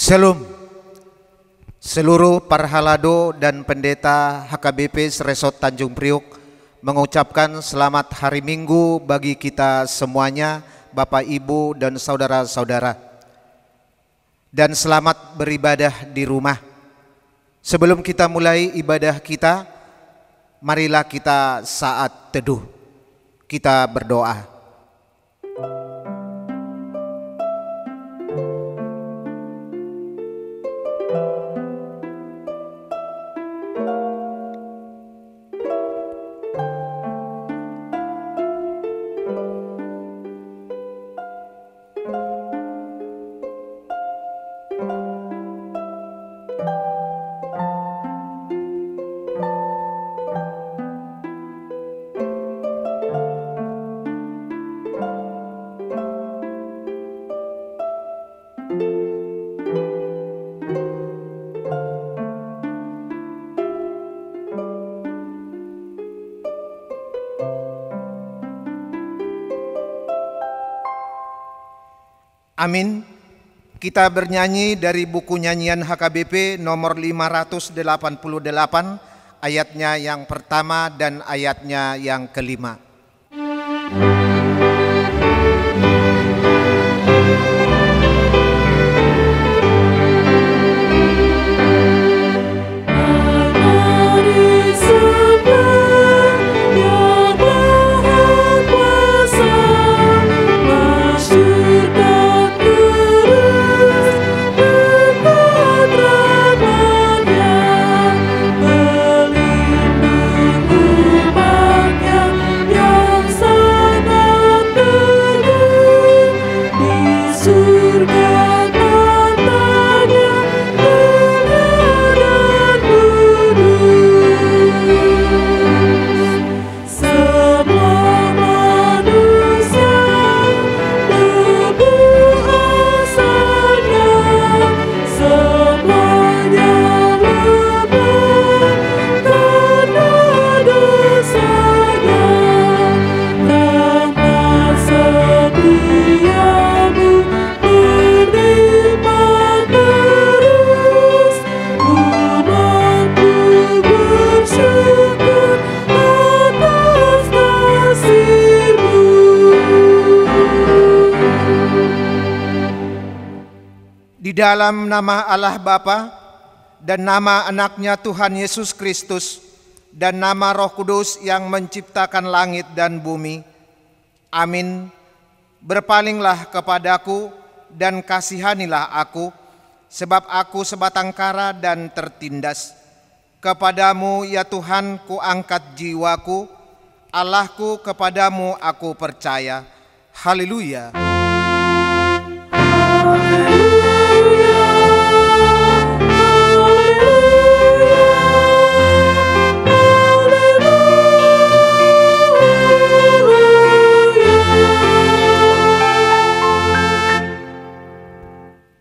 Shalom. Seluruh parhalado dan pendeta HKBP Resort Tanjung Priok mengucapkan selamat hari Minggu bagi kita semuanya, Bapak, Ibu, dan saudara-saudara. Dan selamat beribadah di rumah. Sebelum kita mulai ibadah kita, marilah kita saat teduh. Kita berdoa. Amin. Kita bernyanyi dari buku nyanyian HKBP nomor 588, ayatnya yang pertama dan ayatnya yang kelima. Di dalam nama Allah Bapa dan nama anaknya Tuhan Yesus Kristus dan nama Roh Kudus yang menciptakan langit dan bumi. Amin. Berpalinglah kepadaku dan kasihanilah aku, sebab aku sebatang kara dan tertindas. Kepadamu ya Tuhan ku angkat jiwaku, Allahku kepadamu aku percaya. Haleluya.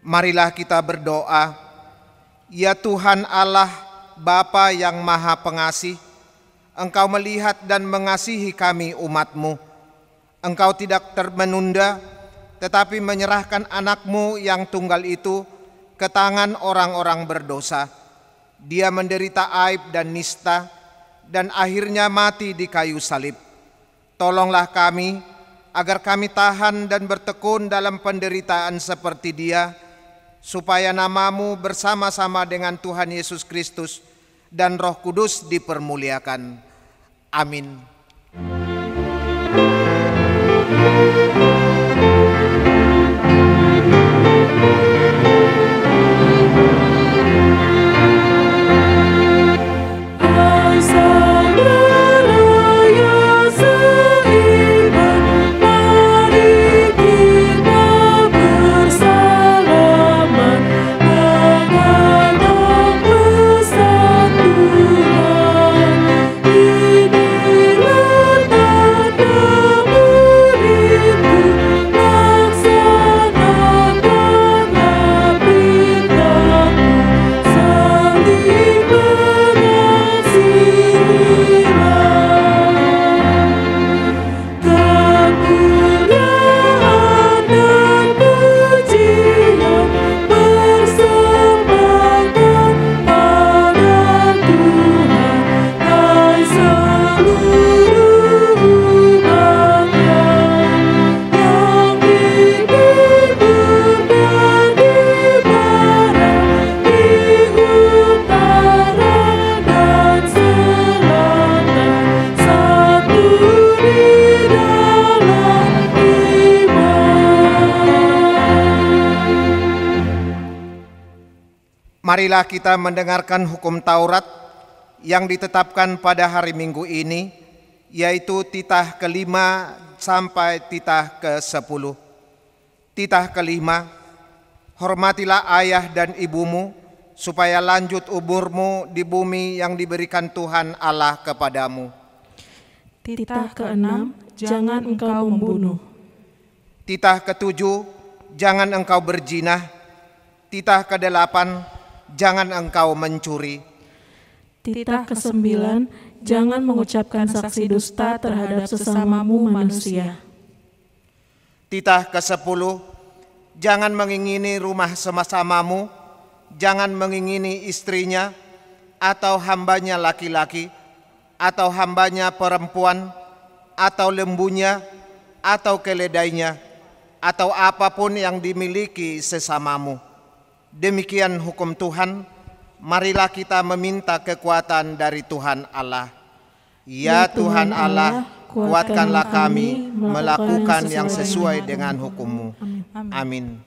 Marilah kita berdoa. Ya Tuhan Allah, Bapa yang Maha Pengasih, Engkau melihat dan mengasihi kami umat-Mu. Engkau tidak menunda, tetapi menyerahkan anak-Mu yang tunggal itu ke tangan orang-orang berdosa. Dia menderita aib dan nista, dan akhirnya mati di kayu salib. Tolonglah kami, agar kami tahan dan bertekun dalam penderitaan seperti dia, supaya nama-Mu bersama-sama dengan Tuhan Yesus Kristus dan Roh Kudus dipermuliakan. Amin. Inilah Marilah kita mendengarkan hukum Taurat yang ditetapkan pada hari Minggu ini, yaitu titah kelima sampai titah ke-10. Titah kelima, hormatilah ayah dan ibumu, supaya lanjut umurmu di bumi yang diberikan Tuhan Allah kepadamu. Titah ke-6, jangan engkau membunuh. Titah ke-7, jangan engkau berzina. Titah ke-8, jangan engkau mencuri. Titah ke-9, jangan mengucapkan saksi dusta terhadap sesamamu manusia. Titah ke-10, jangan mengingini rumah semasamamu, jangan mengingini istrinya, atau hambanya laki-laki, atau hambanya perempuan, atau lembunya, atau keledainya, atau apapun yang dimiliki sesamamu. Demikian hukum Tuhan, marilah kita meminta kekuatan dari Tuhan Allah. Ya Tuhan Allah, kuatkanlah kami melakukan yang sesuai dengan hukum-Mu. Amin.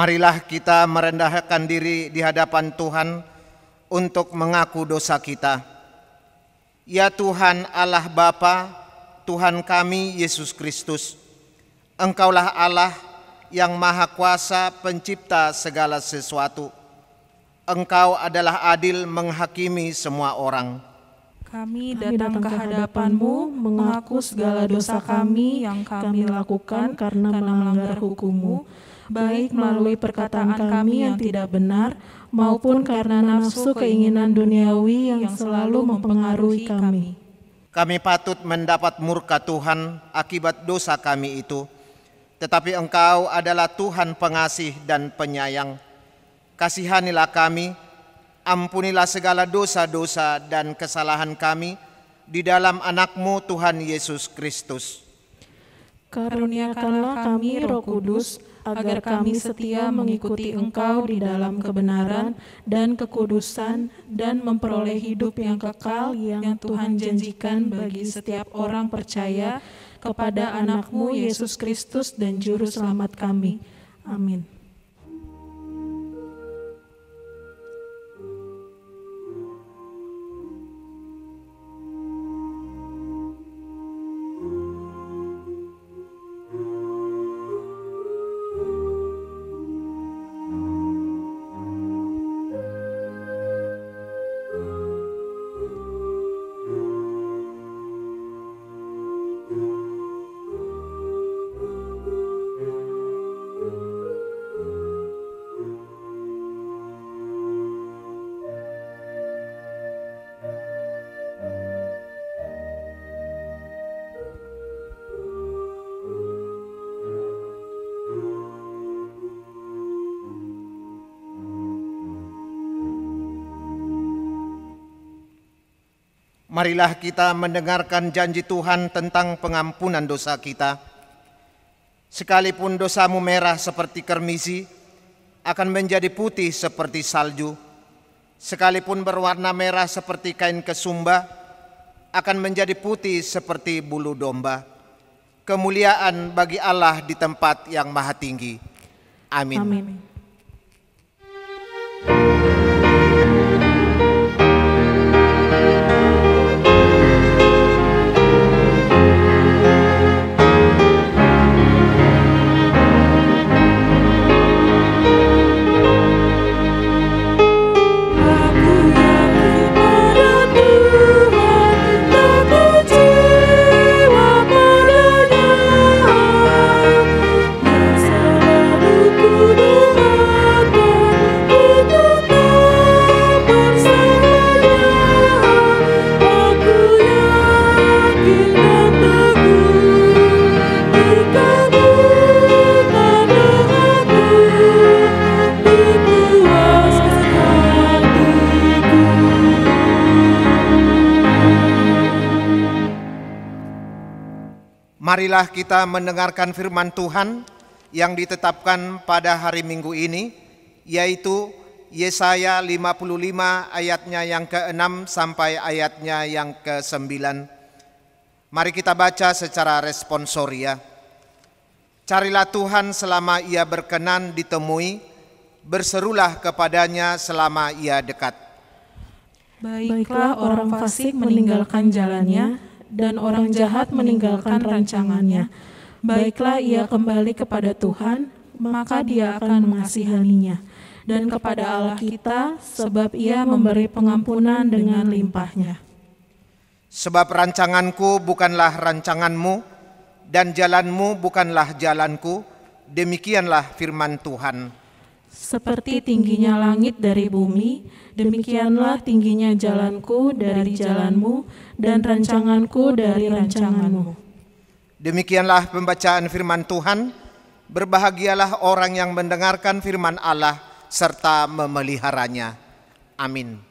Marilah kita merendahkan diri di hadapan Tuhan untuk mengaku dosa kita. Ya Tuhan Allah Bapa, Tuhan kami Yesus Kristus, Engkaulah Allah yang Maha Kuasa pencipta segala sesuatu. Engkau adalah adil menghakimi semua orang. Kami datang ke hadapan-Mu mengaku segala dosa kami yang kami lakukan karena melanggar hukum-Mu, baik melalui perkataan kami yang tidak benar, maupun karena nafsu keinginan duniawi yang selalu mempengaruhi kami. Kami patut mendapat murka Tuhan akibat dosa kami itu, tetapi Engkau adalah Tuhan pengasih dan penyayang. Kasihanilah kami, ampunilah segala dosa-dosa dan kesalahan kami di dalam Anak-Mu Tuhan Yesus Kristus. Karuniakanlah kami Roh Kudus, agar kami setia mengikuti Engkau di dalam kebenaran dan kekudusan dan memperoleh hidup yang kekal yang Tuhan janjikan bagi setiap orang percaya kepada Anak-Mu Yesus Kristus dan Juru Selamat kami. Amin. Marilah kita mendengarkan janji Tuhan tentang pengampunan dosa kita. Sekalipun dosamu merah seperti kermisi, akan menjadi putih seperti salju. Sekalipun berwarna merah seperti kain kesumba, akan menjadi putih seperti bulu domba. Kemuliaan bagi Allah di tempat yang maha tinggi. Amin. Amin. Marilah kita mendengarkan firman Tuhan yang ditetapkan pada hari Minggu ini, yaitu Yesaya 55 ayatnya yang ke-6 sampai ayatnya yang ke-9. Mari kita baca secara responsoria. Carilah Tuhan selama ia berkenan ditemui, berserulah kepadanya selama ia dekat. Baiklah orang fasik meninggalkan jalannya, dan orang jahat meninggalkan rancangannya. Baiklah ia kembali kepada Tuhan, maka Dia akan mengasihaninya. Dan kepada Allah kita, sebab Ia memberi pengampunan dengan limpahnya. Sebab rancanganku bukanlah rancanganmu, dan jalanmu bukanlah jalanku, demikianlah firman Tuhan. Seperti tingginya langit dari bumi, demikianlah tingginya jalanku dari jalanmu, dan rancanganku dari rancanganmu. Demikianlah pembacaan firman Tuhan. Berbahagialah orang yang mendengarkan firman Allah serta memeliharanya. Amin.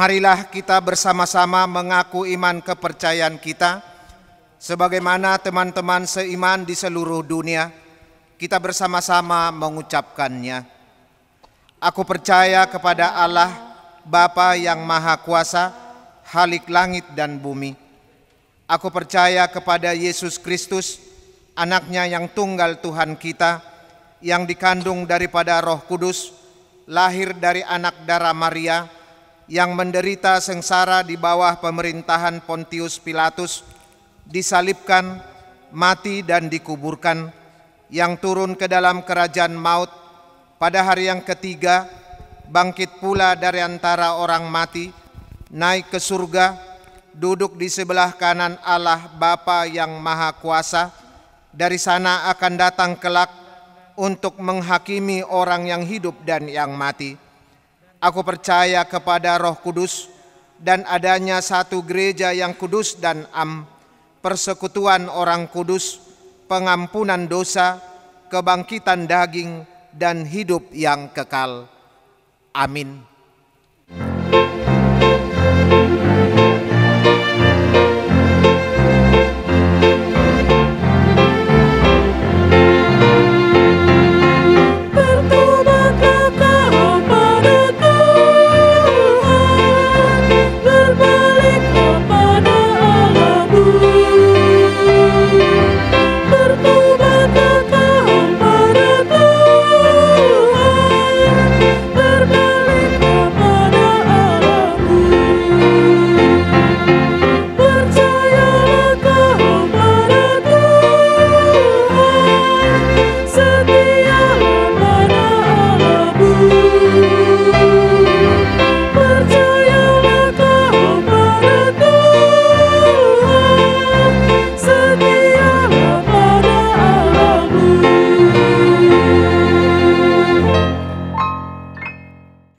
Marilah kita bersama-sama mengaku iman kepercayaan kita, sebagaimana teman-teman seiman di seluruh dunia, kita bersama-sama mengucapkannya. Aku percaya kepada Allah, Bapa yang Maha Kuasa, Khalik langit dan bumi. Aku percaya kepada Yesus Kristus, Anaknya yang tunggal Tuhan kita, yang dikandung daripada Roh Kudus, lahir dari anak darah Maria, yang menderita sengsara di bawah pemerintahan Pontius Pilatus, disalibkan, mati dan dikuburkan, yang turun ke dalam kerajaan maut, pada hari yang ketiga bangkit pula dari antara orang mati, naik ke surga, duduk di sebelah kanan Allah Bapa yang Maha Kuasa. Dari sana akan datang kelak untuk menghakimi orang yang hidup dan yang mati. Aku percaya kepada Roh Kudus dan adanya satu gereja yang kudus dan persekutuan orang kudus, pengampunan dosa, kebangkitan daging, dan hidup yang kekal. Amin.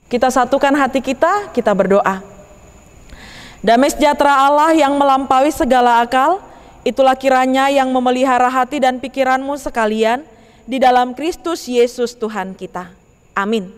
Kita satukan hati kita berdoa. Damai sejahtera Allah yang melampaui segala akal, itulah kiranya yang memelihara hati dan pikiranmu sekalian di dalam Kristus Yesus Tuhan kita. Amin.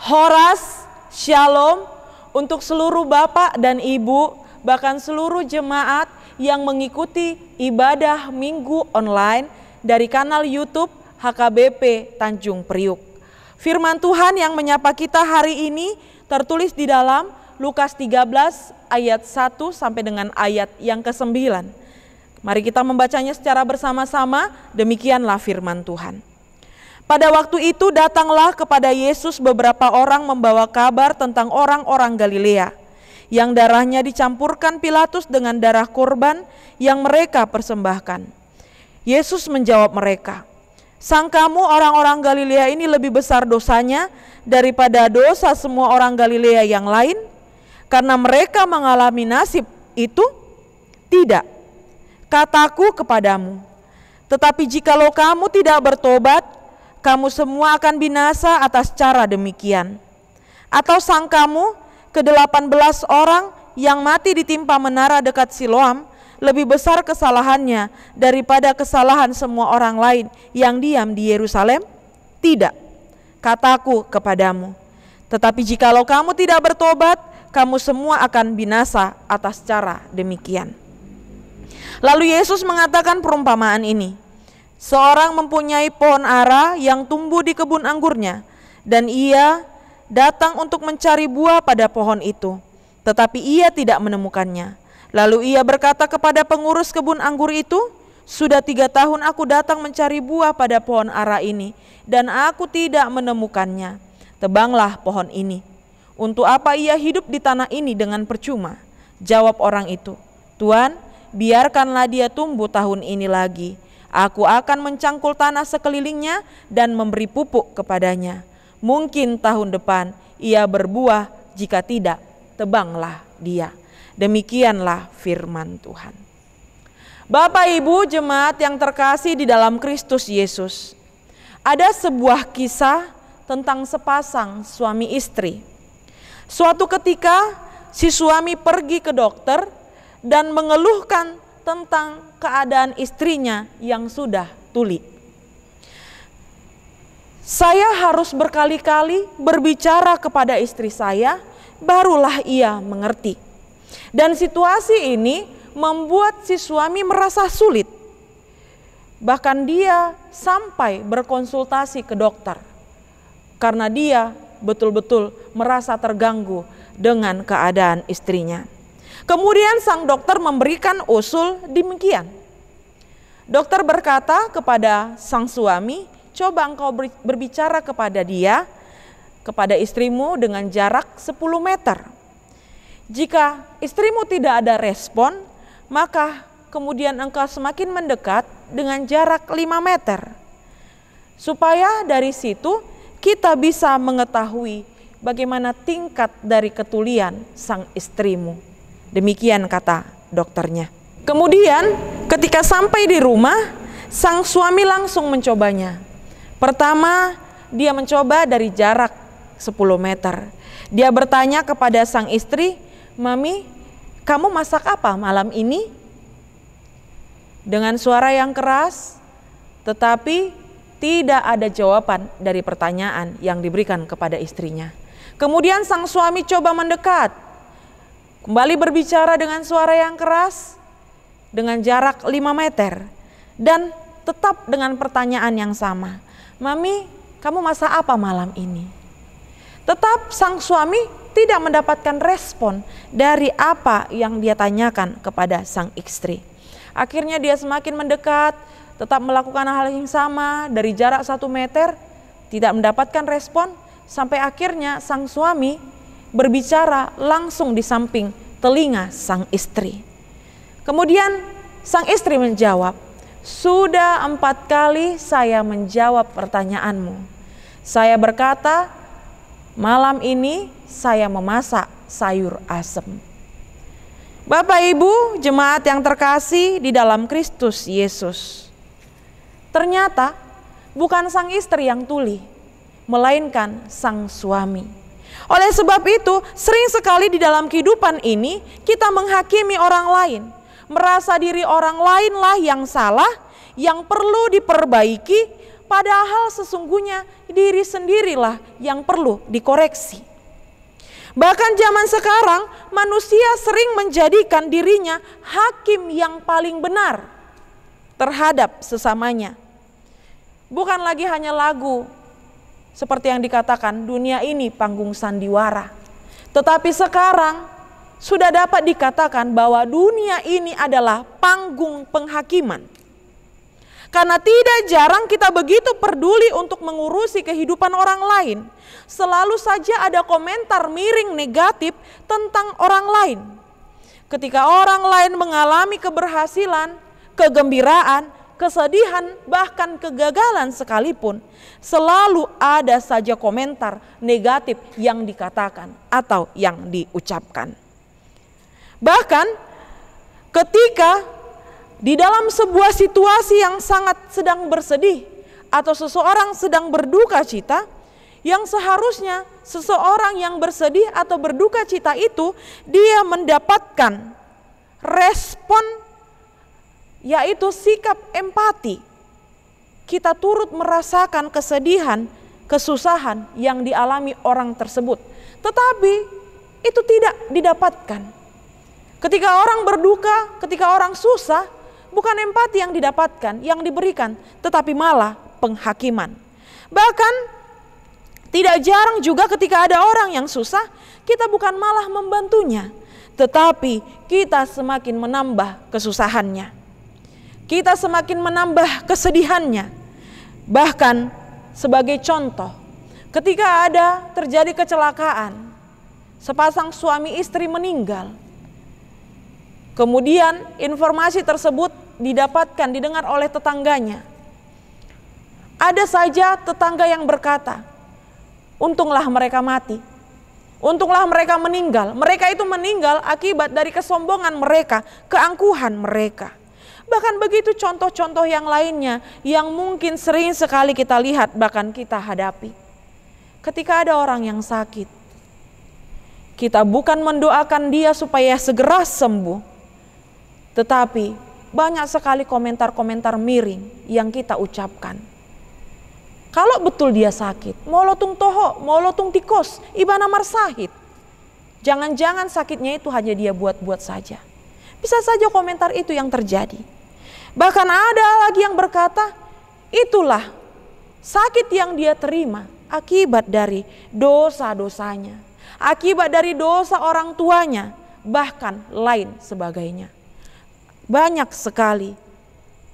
Horas, Shalom untuk seluruh Bapak dan Ibu, bahkan seluruh jemaat yang mengikuti ibadah Minggu online dari kanal YouTube HKBP Tanjung Priuk. Firman Tuhan yang menyapa kita hari ini tertulis di dalam Lukas 13 ayat 1 sampai dengan ayat yang ke-9. Mari kita membacanya secara bersama-sama, demikianlah firman Tuhan. Pada waktu itu datanglah kepada Yesus beberapa orang membawa kabar tentang orang-orang Galilea, yang darahnya dicampurkan Pilatus dengan darah korban yang mereka persembahkan. Yesus menjawab mereka, "Sangkamu orang-orang Galilea ini lebih besar dosanya daripada dosa semua orang Galilea yang lain? Karena mereka mengalami nasib itu? Tidak. Kataku kepadamu, tetapi jikalau kamu tidak bertobat, kamu semua akan binasa atas cara demikian. Atau sangkamu ke-18 orang yang mati ditimpa menara dekat Siloam lebih besar kesalahannya daripada kesalahan semua orang lain yang diam di Yerusalem? Tidak. Kataku kepadamu, tetapi jikalau kamu tidak bertobat, kamu semua akan binasa atas cara demikian." Lalu Yesus mengatakan perumpamaan ini. Seorang mempunyai pohon ara yang tumbuh di kebun anggurnya, dan ia datang untuk mencari buah pada pohon itu, tetapi ia tidak menemukannya. Lalu ia berkata kepada pengurus kebun anggur itu, "Sudah 3 tahun aku datang mencari buah pada pohon ara ini, dan aku tidak menemukannya. Tebanglah pohon ini. Untuk apa ia hidup di tanah ini dengan percuma?" Jawab orang itu, "Tuan, biarkanlah dia tumbuh tahun ini lagi. Aku akan mencangkul tanah sekelilingnya dan memberi pupuk kepadanya. Mungkin tahun depan ia berbuah, jika tidak, tebanglah dia." Demikianlah firman Tuhan. Bapak Ibu jemaat yang terkasih di dalam Kristus Yesus, ada sebuah kisah tentang sepasang suami istri. Suatu ketika si suami pergi ke dokter dan mengeluhkan tentang keadaan istrinya yang sudah tuli. "Saya harus berkali-kali berbicara kepada istri saya, barulah ia mengerti." Dan situasi ini membuat si suami merasa sulit. Bahkan dia sampai berkonsultasi ke dokter karena dia betul-betul merasa terganggu dengan keadaan istrinya. Kemudian sang dokter memberikan usul demikian, Dokter berkata kepada sang suami, coba engkau berbicara kepada dia, kepada istrimu dengan jarak 10 meter. Jika istrimu tidak ada respon, maka kemudian engkau semakin mendekat dengan jarak 5 meter. Supaya dari situ kita bisa mengetahui bagaimana tingkat dari ketulian sang istrimu. Demikian kata dokternya. Kemudian ketika sampai di rumah, sang suami langsung mencobanya. Pertama, dia mencoba dari jarak 10 meter. Dia bertanya kepada sang istri, "Mami, kamu masak apa malam ini?" Dengan suara yang keras, tetapi tidak ada jawaban dari pertanyaan yang diberikan kepada istrinya. Kemudian sang suami coba mendekat, kembali berbicara dengan suara yang keras, dengan jarak 5 meter, dan tetap dengan pertanyaan yang sama. "Mami, kamu masak apa malam ini?" Tetap sang suami tidak mendapatkan respon dari apa yang dia tanyakan kepada sang istri. Akhirnya dia semakin mendekat, tetap melakukan hal yang sama dari jarak 1 meter, tidak mendapatkan respon, sampai akhirnya sang suami berbicara langsung di samping telinga sang istri. Kemudian sang istri menjawab, "Sudah 4 kali saya menjawab pertanyaanmu. Saya berkata, malam ini saya memasak sayur asem." Bapak Ibu jemaat yang terkasih di dalam Kristus Yesus, ternyata bukan sang istri yang tuli, melainkan sang suami. Oleh sebab itu, sering sekali di dalam kehidupan ini kita menghakimi orang lain, merasa diri orang lainlah yang salah, yang perlu diperbaiki, padahal sesungguhnya diri sendirilah yang perlu dikoreksi. Bahkan zaman sekarang manusia sering menjadikan dirinya hakim yang paling benar terhadap sesamanya. Bukan lagi hanya lagu seperti yang dikatakan dunia ini panggung sandiwara. Tetapi sekarang sudah dapat dikatakan bahwa dunia ini adalah panggung penghakiman. Karena tidak jarang kita begitu peduli untuk mengurusi kehidupan orang lain. Selalu saja ada komentar miring negatif tentang orang lain. Ketika orang lain mengalami keberhasilan, kegembiraan, kesedihan, bahkan kegagalan sekalipun, selalu ada saja komentar negatif yang dikatakan atau yang diucapkan. Bahkan ketika di dalam sebuah situasi yang sangat sedang bersedih atau seseorang sedang berduka cita, yang seharusnya seseorang yang bersedih atau berduka cita itu dia mendapatkan respon, yaitu sikap empati. Kita turut merasakan kesedihan, kesusahan yang dialami orang tersebut. Tetapi itu tidak didapatkan. Ketika orang berduka, ketika orang susah, bukan empati yang didapatkan, yang diberikan, tetapi malah penghakiman. Bahkan tidak jarang juga ketika ada orang yang susah, kita bukan malah membantunya, tetapi kita semakin menambah kesusahannya. Kita semakin menambah kesedihannya. Bahkan sebagai contoh, ketika ada terjadi kecelakaan, sepasang suami istri meninggal, kemudian informasi tersebut didengar oleh tetangganya. Ada saja tetangga yang berkata, untunglah mereka mati, untunglah mereka meninggal. Mereka itu meninggal akibat dari kesombongan mereka, keangkuhan mereka. Bahkan begitu contoh-contoh yang lainnya yang mungkin sering sekali kita lihat, bahkan kita hadapi. Ketika ada orang yang sakit, kita bukan mendoakan dia supaya segera sembuh, tetapi banyak sekali komentar-komentar miring yang kita ucapkan. Kalau betul dia sakit, molotung toho, molotung tikos, ibana marsahid. Jangan-jangan sakitnya itu hanya dia buat-buat saja. Bisa saja komentar itu yang terjadi. Bahkan ada lagi yang berkata, itulah sakit yang dia terima akibat dari dosa-dosanya, akibat dari dosa orang tuanya, bahkan lain sebagainya. Banyak sekali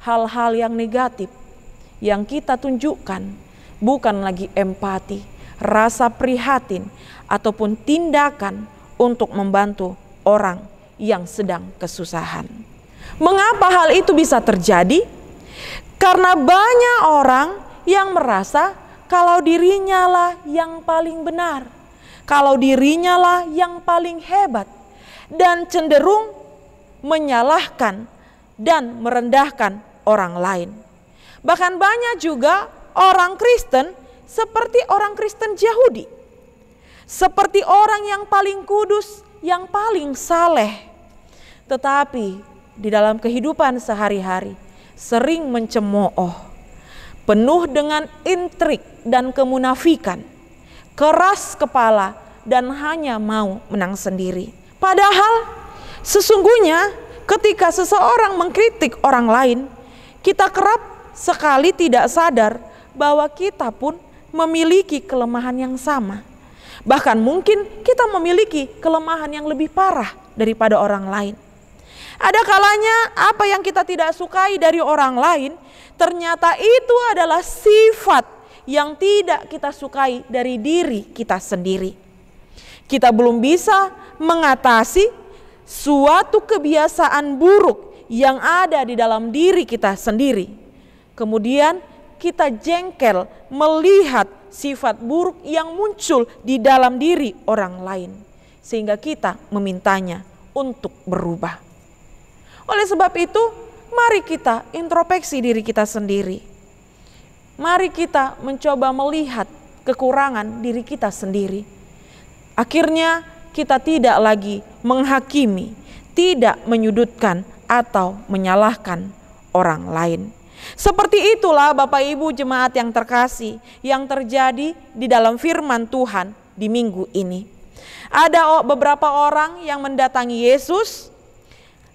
hal-hal yang negatif yang kita tunjukkan bukan lagi empati, rasa prihatin, ataupun tindakan untuk membantu orang yang sedang kesusahan. Mengapa hal itu bisa terjadi? Karena banyak orang yang merasa kalau dirinya lah yang paling benar, kalau dirinya lah yang paling hebat, dan cenderung menyalahkan dan merendahkan orang lain. Bahkan banyak juga orang Kristen seperti orang Kristen Yahudi, seperti orang yang paling kudus, yang paling saleh, tetapi di dalam kehidupan sehari-hari sering mencemooh, penuh dengan intrik dan kemunafikan, keras kepala, dan hanya mau menang sendiri. Padahal sesungguhnya ketika seseorang mengkritik orang lain, kita kerap sekali tidak sadar bahwa kita pun memiliki kelemahan yang sama. Bahkan mungkin kita memiliki kelemahan yang lebih parah daripada orang lain. Ada kalanya apa yang kita tidak sukai dari orang lain, ternyata itu adalah sifat yang tidak kita sukai dari diri kita sendiri. Kita belum bisa mengatasi suatu kebiasaan buruk yang ada di dalam diri kita sendiri. Kemudian kita jengkel melihat sifat buruk yang muncul di dalam diri orang lain, sehingga kita memintanya untuk berubah. Oleh sebab itu, mari kita introspeksi diri kita sendiri. Mari kita mencoba melihat kekurangan diri kita sendiri. Akhirnya kita tidak lagi menghakimi, tidak menyudutkan atau menyalahkan orang lain. Seperti itulah Bapak Ibu jemaat yang terkasih yang terjadi di dalam firman Tuhan di minggu ini. Ada beberapa orang yang mendatangi Yesus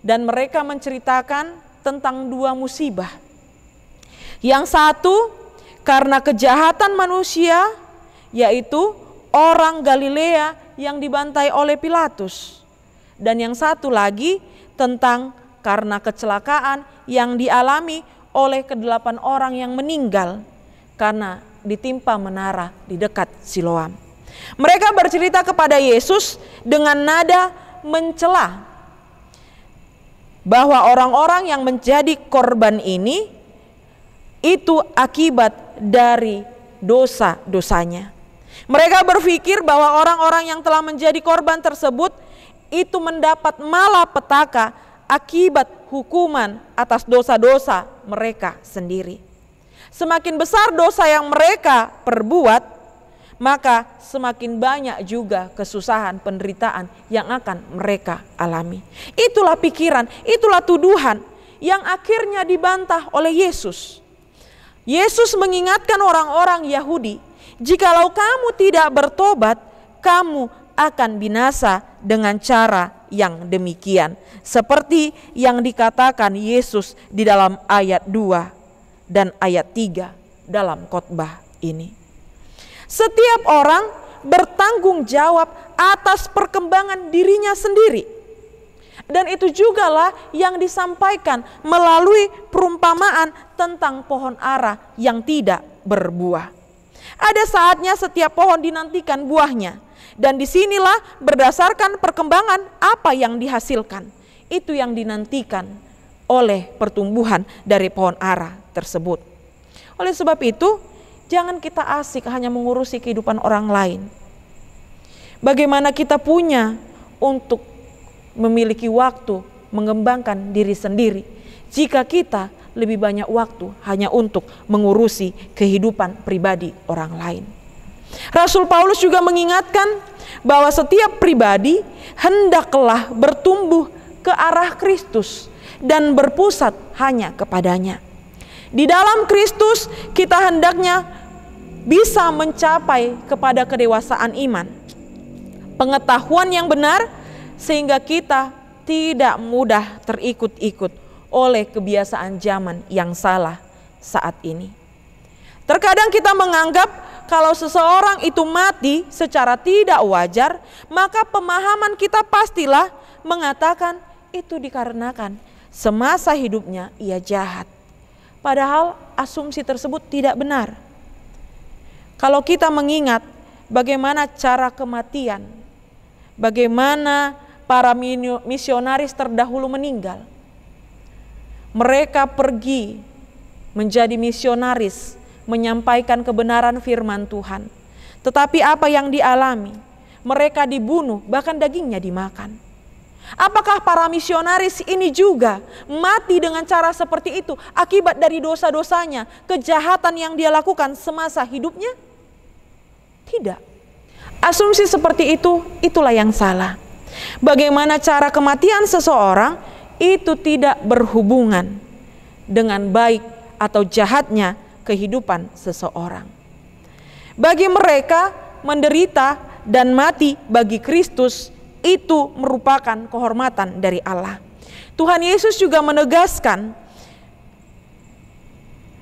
dan mereka menceritakan tentang dua musibah. Yang satu karena kejahatan manusia, yaitu orang Galilea yang dibantai oleh Pilatus. Dan yang satu lagi tentang karena kecelakaan yang dialami oleh ke-8 orang yang meninggal karena ditimpa menara di dekat Siloam. Mereka bercerita kepada Yesus dengan nada mencela bahwa orang-orang yang menjadi korban ini itu akibat dari dosa-dosanya. Mereka berpikir bahwa orang-orang yang telah menjadi korban tersebut itu mendapat malapetaka akibat hukuman atas dosa-dosa mereka sendiri. Semakin besar dosa yang mereka perbuat, maka semakin banyak juga kesusahan, penderitaan yang akan mereka alami. Itulah pikiran, itulah tuduhan yang akhirnya dibantah oleh Yesus. Yesus mengingatkan orang-orang Yahudi, jikalau kamu tidak bertobat, kamu akan binasa dengan cara yang demikian. Seperti yang dikatakan Yesus di dalam ayat 2 dan ayat 3 dalam khotbah ini. Setiap orang bertanggung jawab atas perkembangan dirinya sendiri. Dan itu jugalah yang disampaikan melalui perumpamaan tentang pohon ara yang tidak berbuah. Ada saatnya setiap pohon dinantikan buahnya. Dan disinilah berdasarkan perkembangan apa yang dihasilkan. Itu yang dinantikan oleh pertumbuhan dari pohon ara tersebut. Oleh sebab itu, jangan kita asik hanya mengurusi kehidupan orang lain. Bagaimana kita punya untuk memiliki waktu mengembangkan diri sendiri jika kita lebih banyak waktu hanya untuk mengurusi kehidupan pribadi orang lain. Rasul Paulus juga mengingatkan bahwa setiap pribadi hendaklah bertumbuh ke arah Kristus dan berpusat hanya kepadanya. Di dalam Kristus kita hendaknya bisa mencapai kepada kedewasaan iman, pengetahuan yang benar, sehingga kita tidak mudah terikut-ikut oleh kebiasaan zaman yang salah saat ini. Terkadang kita menganggap kalau seseorang itu mati secara tidak wajar, maka pemahaman kita pastilah mengatakan itu dikarenakan semasa hidupnya ia jahat. Padahal asumsi tersebut tidak benar. Kalau kita mengingat bagaimana cara kematian, bagaimana para misionaris terdahulu meninggal. Mereka pergi menjadi misionaris, menyampaikan kebenaran firman Tuhan. Tetapi apa yang dialami? Mereka dibunuh, bahkan dagingnya dimakan. Apakah para misionaris ini juga mati dengan cara seperti itu akibat dari dosa-dosanya, kejahatan yang dia lakukan semasa hidupnya? Tidak. Asumsi seperti itu, itulah yang salah. Bagaimana cara kematian seseorang itu tidak berhubungan dengan baik atau jahatnya kehidupan seseorang. Bagi mereka, menderita dan mati bagi Kristus itu merupakan kehormatan dari Allah. Tuhan Yesus juga menegaskan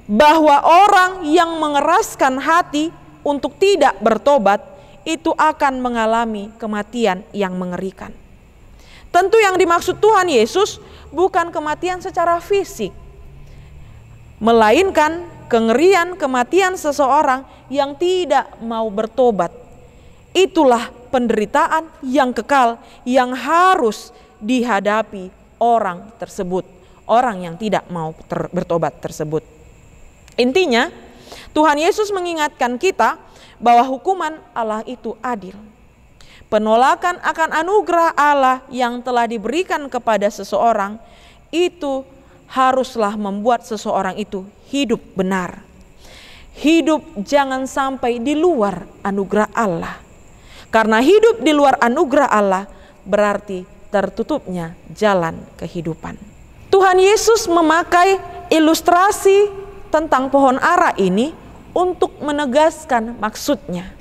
bahwa orang yang mengeraskan hati untuk tidak bertobat itu akan mengalami kematian yang mengerikan. Tentu yang dimaksud Tuhan Yesus bukan kematian secara fisik, melainkan kengerian kematian seseorang yang tidak mau bertobat. Itulah penderitaan yang kekal yang harus dihadapi orang tersebut, orang yang tidak mau bertobat tersebut. Intinya, Tuhan Yesus mengingatkan kita bahwa hukuman Allah itu adil. Penolakan akan anugerah Allah yang telah diberikan kepada seseorang itu haruslah membuat seseorang itu hidup benar. Hidup jangan sampai di luar anugerah Allah. Karena hidup di luar anugerah Allah berarti tertutupnya jalan kehidupan. Tuhan Yesus memakai ilustrasi tentang pohon ara ini untuk menegaskan maksudnya.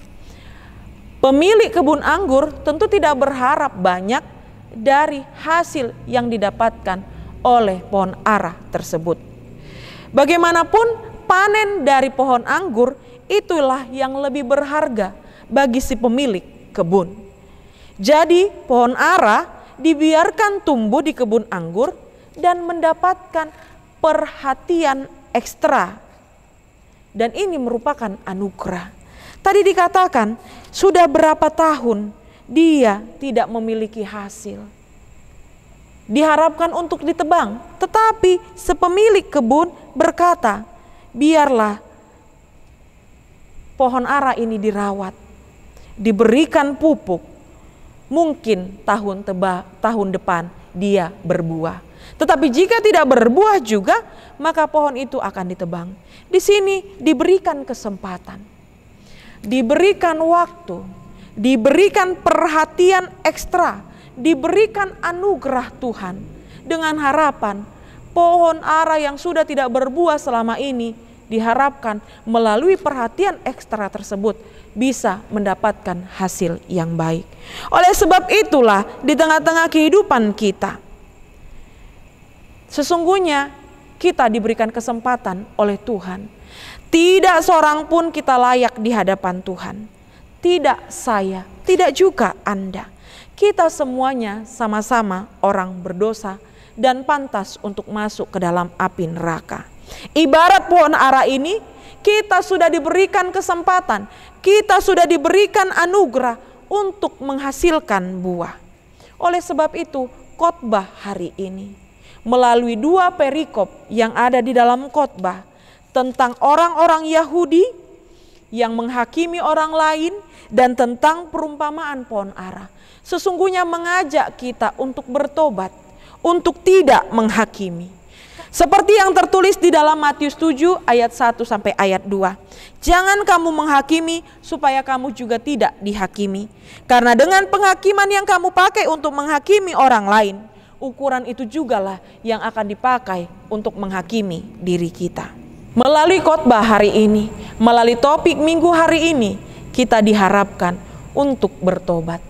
Pemilik kebun anggur tentu tidak berharap banyak dari hasil yang didapatkan oleh pohon ara tersebut. Bagaimanapun panen dari pohon anggur itulah yang lebih berharga bagi si pemilik kebun. Jadi pohon ara dibiarkan tumbuh di kebun anggur dan mendapatkan perhatian ekstra. Dan ini merupakan anugerah. Tadi dikatakan sudah berapa tahun dia tidak memiliki hasil. Diharapkan untuk ditebang, tetapi sepemilik kebun berkata, biarlah pohon ara ini dirawat, diberikan pupuk, mungkin tahun depan dia berbuah. Tetapi jika tidak berbuah juga, maka pohon itu akan ditebang. Di sini diberikan kesempatan, diberikan waktu, diberikan perhatian ekstra, diberikan anugerah Tuhan dengan harapan pohon ara yang sudah tidak berbuah selama ini diharapkan melalui perhatian ekstra tersebut bisa mendapatkan hasil yang baik. Oleh sebab itulah di tengah-tengah kehidupan kita, sesungguhnya kita diberikan kesempatan oleh Tuhan. Tidak seorang pun kita layak di hadapan Tuhan. Tidak saya, tidak juga Anda. Kita semuanya sama-sama orang berdosa dan pantas untuk masuk ke dalam api neraka. Ibarat pohon ara ini, kita sudah diberikan kesempatan, kita sudah diberikan anugerah untuk menghasilkan buah. Oleh sebab itu, khotbah hari ini melalui 2 perikop yang ada di dalam khotbah tentang orang-orang Yahudi yang menghakimi orang lain dan tentang perumpamaan pohon ara. Sesungguhnya mengajak kita untuk bertobat, untuk tidak menghakimi. Seperti yang tertulis di dalam Matius 7 ayat 1 sampai ayat 2. Jangan kamu menghakimi supaya kamu juga tidak dihakimi. Karena dengan penghakiman yang kamu pakai untuk menghakimi orang lain, ukuran itu jugalah yang akan dipakai untuk menghakimi diri kita. Melalui khotbah hari ini, melalui topik minggu hari ini, kita diharapkan untuk bertobat.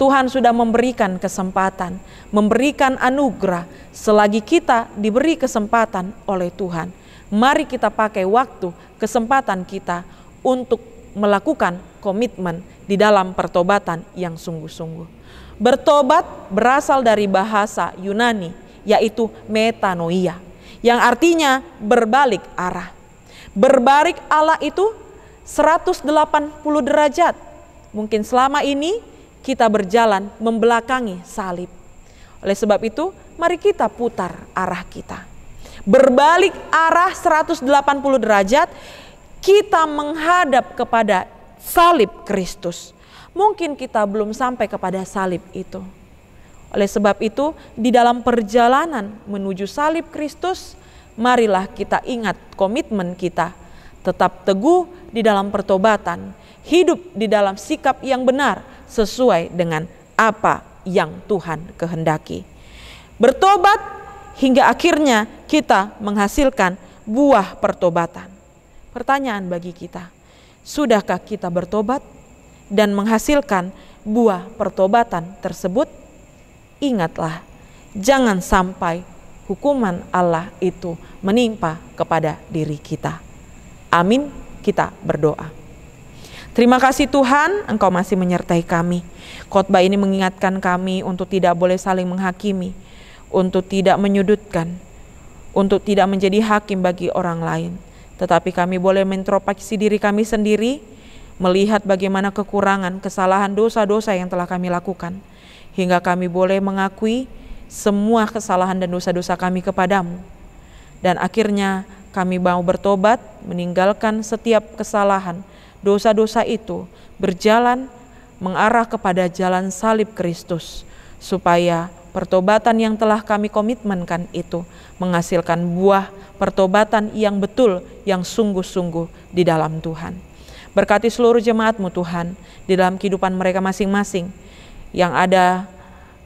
Tuhan sudah memberikan kesempatan, memberikan anugerah. Selagi kita diberi kesempatan oleh Tuhan, mari kita pakai waktu, kesempatan kita untuk melakukan komitmen di dalam pertobatan yang sungguh-sungguh. Bertobat berasal dari bahasa Yunani, yaitu metanoia, yang artinya berbalik arah. Berbalik Allah itu 180 derajat. Mungkin selama ini kita berjalan membelakangi salib. Oleh sebab itu, mari kita putar arah kita. Berbalik arah 180 derajat, kita menghadap kepada salib Kristus. Mungkin kita belum sampai kepada salib itu. Oleh sebab itu, di dalam perjalanan menuju salib Kristus, marilah kita ingat komitmen kita. Tetap teguh di dalam pertobatan, hidup di dalam sikap yang benar sesuai dengan apa yang Tuhan kehendaki. Bertobat hingga akhirnya kita menghasilkan buah pertobatan. Pertanyaan bagi kita, sudahkah kita bertobat dan menghasilkan buah pertobatan tersebut? Ingatlah, jangan sampai hukuman Allah itu menimpa kepada diri kita. Amin, kita berdoa. Terima kasih Tuhan, Engkau masih menyertai kami. Khotbah ini mengingatkan kami untuk tidak boleh saling menghakimi, untuk tidak menyudutkan, untuk tidak menjadi hakim bagi orang lain. Tetapi kami boleh mengintrospeksi diri kami sendiri, melihat bagaimana kekurangan, kesalahan, dosa-dosa yang telah kami lakukan. Hingga kami boleh mengakui semua kesalahan dan dosa-dosa kami kepadamu. Dan akhirnya kami mau bertobat, meninggalkan setiap kesalahan, dosa-dosa itu, berjalan mengarah kepada jalan salib Kristus, supaya pertobatan yang telah kami komitmenkan itu menghasilkan buah pertobatan yang betul, yang sungguh-sungguh di dalam Tuhan. Berkati seluruh jemaat-Mu Tuhan, di dalam kehidupan mereka masing-masing, yang ada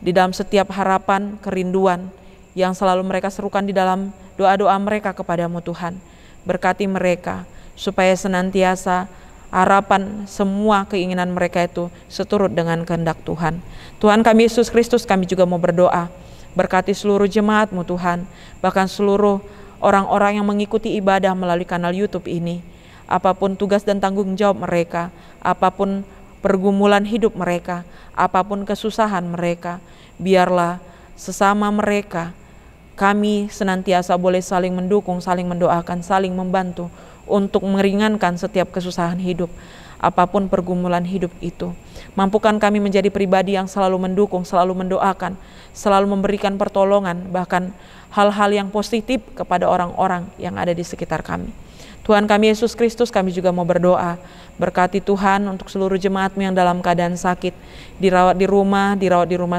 di dalam setiap harapan, kerinduan, yang selalu mereka serukan di dalam doa-doa mereka kepadamu Tuhan. Berkati mereka, supaya senantiasa harapan, semua keinginan mereka itu seturut dengan kehendak Tuhan. Tuhan kami Yesus Kristus, kami juga mau berdoa, berkati seluruh jemaat-Mu Tuhan, bahkan seluruh orang-orang yang mengikuti ibadah melalui kanal YouTube ini. Apapun tugas dan tanggung jawab mereka, apapun pergumulan hidup mereka, apapun kesusahan mereka, biarlah sesama mereka kami senantiasa boleh saling mendukung, saling mendoakan, saling membantu untuk meringankan setiap kesusahan hidup, apapun pergumulan hidup itu. Mampukan kami menjadi pribadi yang selalu mendukung, selalu mendoakan, selalu memberikan pertolongan, bahkan hal-hal yang positif kepada orang-orang yang ada di sekitar kami. Tuhan kami Yesus Kristus, kami juga mau berdoa, berkati Tuhan untuk seluruh jemaat-Mu yang dalam keadaan sakit, dirawat di rumah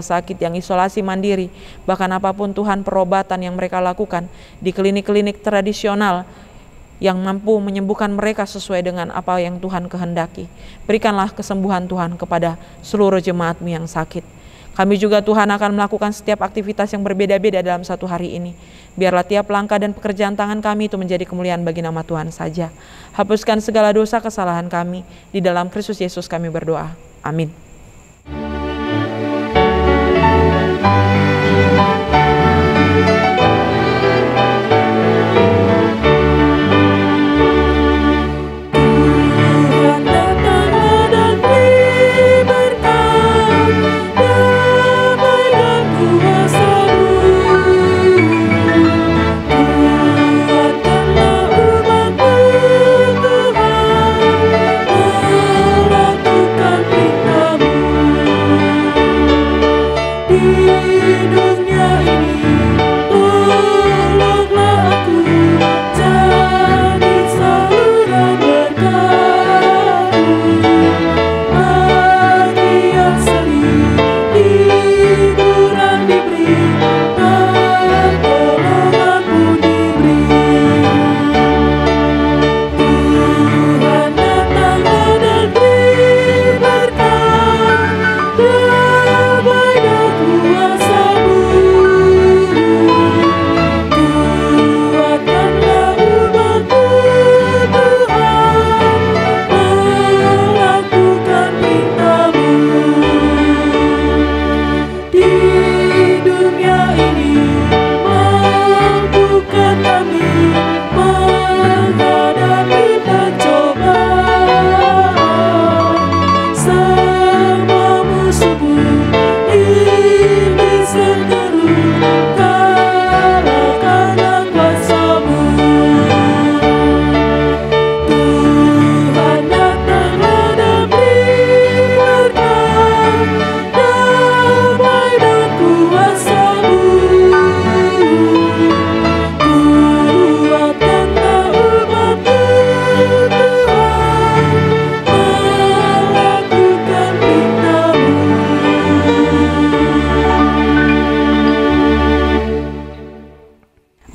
sakit, yang isolasi mandiri, bahkan apapun Tuhan perobatan yang mereka lakukan di klinik-klinik tradisional, yang mampu menyembuhkan mereka sesuai dengan apa yang Tuhan kehendaki. Berikanlah kesembuhan Tuhan kepada seluruh jemaat-Mu yang sakit. Kami juga Tuhan akan melakukan setiap aktivitas yang berbeda-beda dalam satu hari ini. Biarlah tiap langkah dan pekerjaan tangan kami itu menjadi kemuliaan bagi nama Tuhan saja. Hapuskan segala dosa kesalahan kami. Di dalam Kristus Yesus kami berdoa. Amin. Melakukan firman-Mu.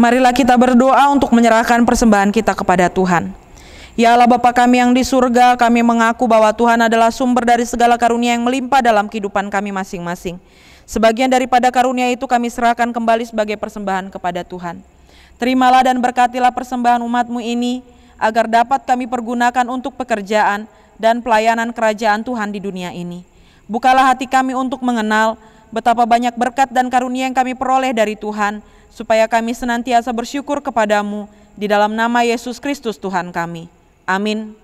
Marilah kita berdoa untuk menyerahkan persembahan kita kepada Tuhan. Ya Allah Bapa kami yang di surga, kami mengaku bahwa Tuhan adalah sumber dari segala karunia yang melimpah dalam kehidupan kami masing-masing. Sebagian daripada karunia itu kami serahkan kembali sebagai persembahan kepada Tuhan. Terimalah dan berkatilah persembahan umat-Mu ini, agar dapat kami pergunakan untuk pekerjaan dan pelayanan kerajaan Tuhan di dunia ini. Bukalah hati kami untuk mengenal betapa banyak berkat dan karunia yang kami peroleh dari Tuhan, supaya kami senantiasa bersyukur kepadamu di dalam nama Yesus Kristus Tuhan kami. Amin.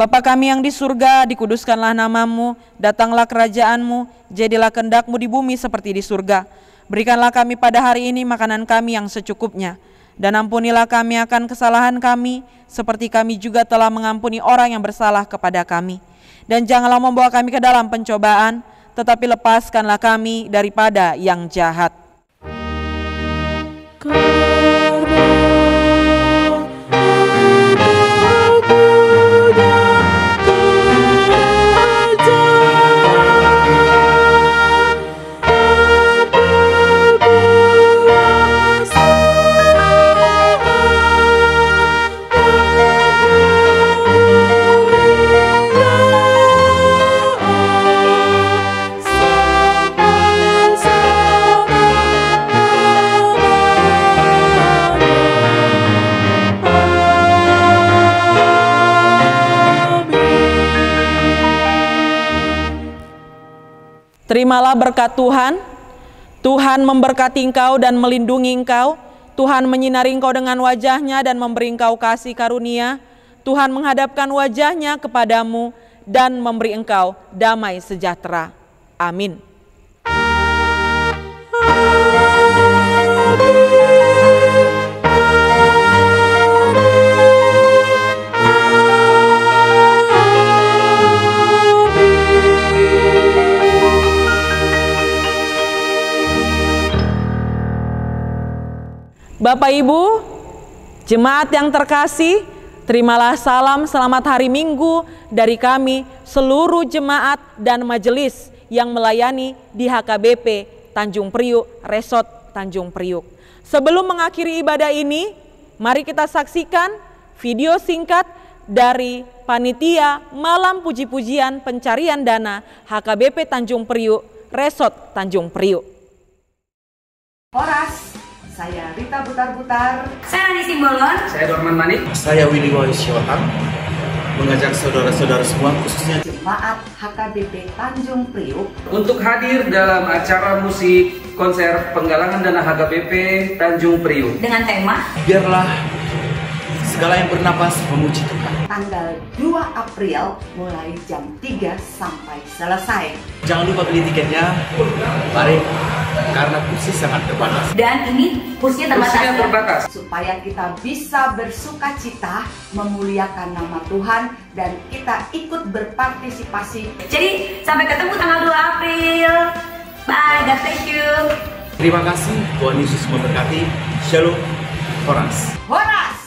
Bapa kami yang di surga, dikuduskanlah namamu, datanglah kerajaanmu, jadilah kehendak-Mu di bumi seperti di surga. Berikanlah kami pada hari ini makanan kami yang secukupnya, dan ampunilah kami akan kesalahan kami, seperti kami juga telah mengampuni orang yang bersalah kepada kami. Dan janganlah membawa kami ke dalam pencobaan, tetapi lepaskanlah kami daripada yang jahat. Terimalah berkat Tuhan. Tuhan memberkati engkau dan melindungi engkau. Tuhan menyinari engkau dengan wajah-Nya dan memberi engkau kasih karunia. Tuhan menghadapkan wajah-Nya kepadamu dan memberi engkau damai sejahtera. Amin. Bapak Ibu, jemaat yang terkasih, terimalah salam selamat hari Minggu dari kami seluruh jemaat dan majelis yang melayani di HKBP Tanjung Priuk, Resort Tanjung Priuk. Sebelum mengakhiri ibadah ini, mari kita saksikan video singkat dari Panitia Malam Puji-Pujian Pencarian Dana HKBP Tanjung Priuk, Resort Tanjung Priuk. Horas. Saya Rita Butar-Butar. Saya Nani Simbolon. Saya Dorman Manik. Saya Willy Waisyotan. Mengajak saudara-saudara semua, khususnya Jemaat HKBP Tanjung Priuk, untuk hadir dalam acara musik konser penggalangan dana HKBP Tanjung Priuk Dengan tema biarlah segala yang bernapas memuji Tuhan. tanggal 2 April mulai jam 3 sampai selesai. Jangan lupa beli tiketnya. Mari, karena kursi sangat terbatas. dan ini kursinya kursinya terbatas. Supaya kita bisa bersuka cita memuliakan nama Tuhan dan kita ikut berpartisipasi. Jadi sampai ketemu tanggal 2 April. Bye, God bless you. Terima kasih, Tuhan Yesus memberkati. Shalom, Horas. Horas!